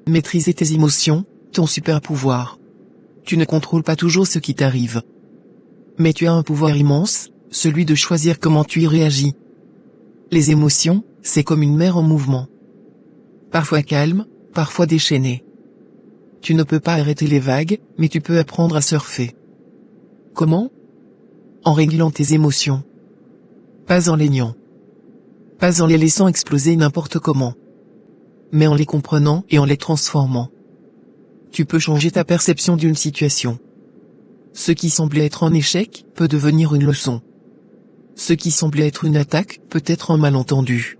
Maîtriser tes émotions, ton super pouvoir. Tu ne contrôles pas toujours ce qui t'arrive. Mais tu as un pouvoir immense, celui de choisir comment tu y réagis. Les émotions, c'est comme une mer en mouvement. Parfois calme, parfois déchaînée. Tu ne peux pas arrêter les vagues, mais tu peux apprendre à surfer. Comment? En régulant tes émotions. Pas en les niant. Pas en les laissant exploser n'importe comment. Mais en les comprenant et en les transformant. Tu peux changer ta perception d'une situation. Ce qui semblait être un échec peut devenir une leçon. Ce qui semblait être une attaque peut être un malentendu.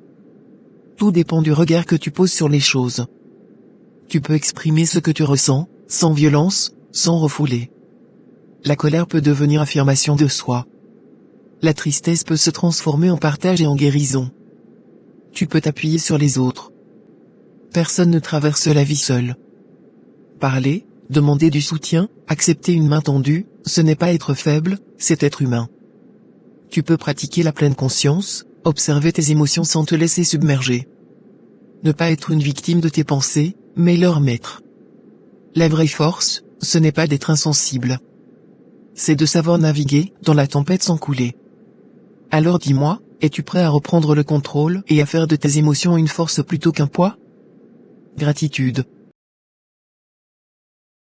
Tout dépend du regard que tu poses sur les choses. Tu peux exprimer ce que tu ressens, sans violence, sans refouler. La colère peut devenir affirmation de soi. La tristesse peut se transformer en partage et en guérison. Tu peux t'appuyer sur les autres. Personne ne traverse la vie seul. Parler, demander du soutien, accepter une main tendue, ce n'est pas être faible, c'est être humain. Tu peux pratiquer la pleine conscience, observer tes émotions sans te laisser submerger. Ne pas être une victime de tes pensées, mais leur maître. La vraie force, ce n'est pas d'être insensible. C'est de savoir naviguer dans la tempête sans couler. Alors dis-moi, es-tu prêt à reprendre le contrôle et à faire de tes émotions une force plutôt qu'un poids? Gratitude.